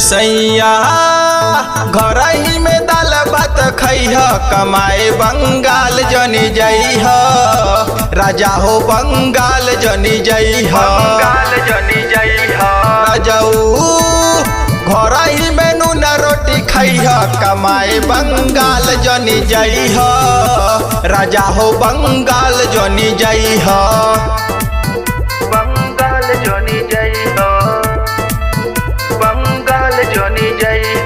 सैया घर ही में दाल भात खैह कमाए बंगाल जनी जइह राजा हो बंगाल जनी जइह राजाऊ घर ही में नून रोटी खैह कमाए बंगाल जनी जइह राजा हो बंगाल जनी जइह बंगाल जनी जइह बंगाल जनी जइह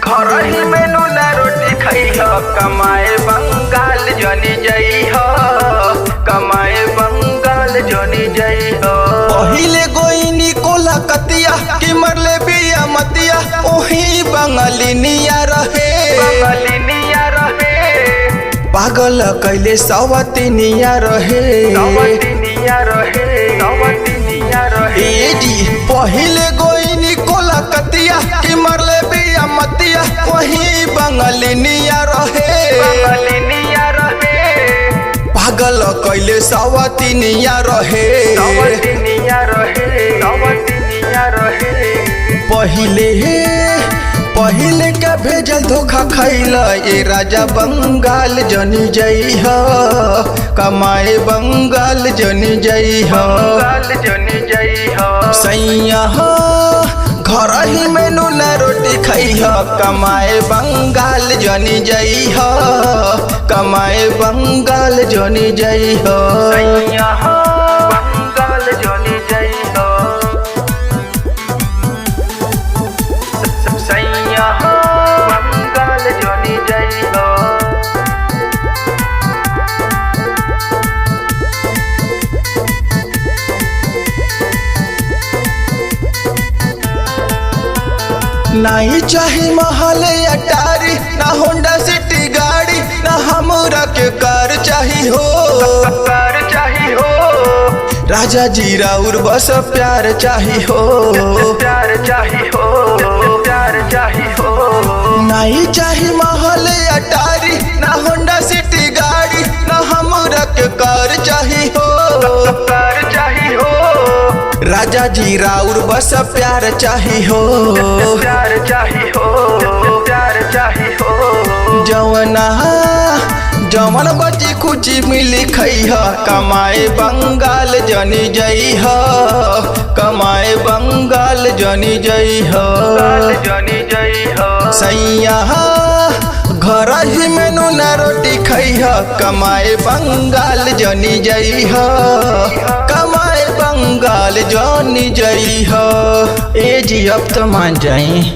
घर ही में नून रोटी खइह कमाए बंगाल जनी जइह कमाए बंगाल जनी जइह पहिले गोइनी कोला कतिया कि मरले बिया मतिया ओही बंगालिनिया रहे बंगालिनिया रहे पागल कैले सवतिनिया रहे सवतिनिया रहे सवतिनिया रहे ए जी पहिले गोइनी कोला कतिया कि मरले बिया मतिया ओही बंगालिनिया रहे बंगालिनिया रहे पागल कैले सवतिनिया रहे सवतिनिया रहे सवतिनिया रहे पहिले के भेजल धोखा खैल ए राजा बंगाल जनी जइह कमाए बंगाल जनी जइह बंगाल जनी जइह सैया घर ही में नून रोटी खैह कमाए बंगाल जनी जइह कमाए बंगाल जनी जइह सैया बंगाल जनी जइह सैया बंगाल जनी जइह नहीं चाही महल अटारी ना होंडा सिटी गाड़ी ना हमरा के कार चाही हो कर चाही हो राजा जी राउर बस प्यार चाही हो प्यार चाही हो प्यार चाही हो नहीं चाही महल अटारी ना होंडा सिटी गाड़ी ना हमरा के कार चाही हो कर चाही हो राजा जी राउर बस प्यार चाही हो प्यार चाही हो प्यार चाही हो जवन बची खुची मिली खैह कमाए बंगाल जनी जइह कमाए बंगाल जनी जइह बंगाल जनी जइह सैया घर ही में नून रोटी खैह कमाए बंगाल जनी जइह कमाए बंगाल जनी जइह ए जी अब तो मान जाई।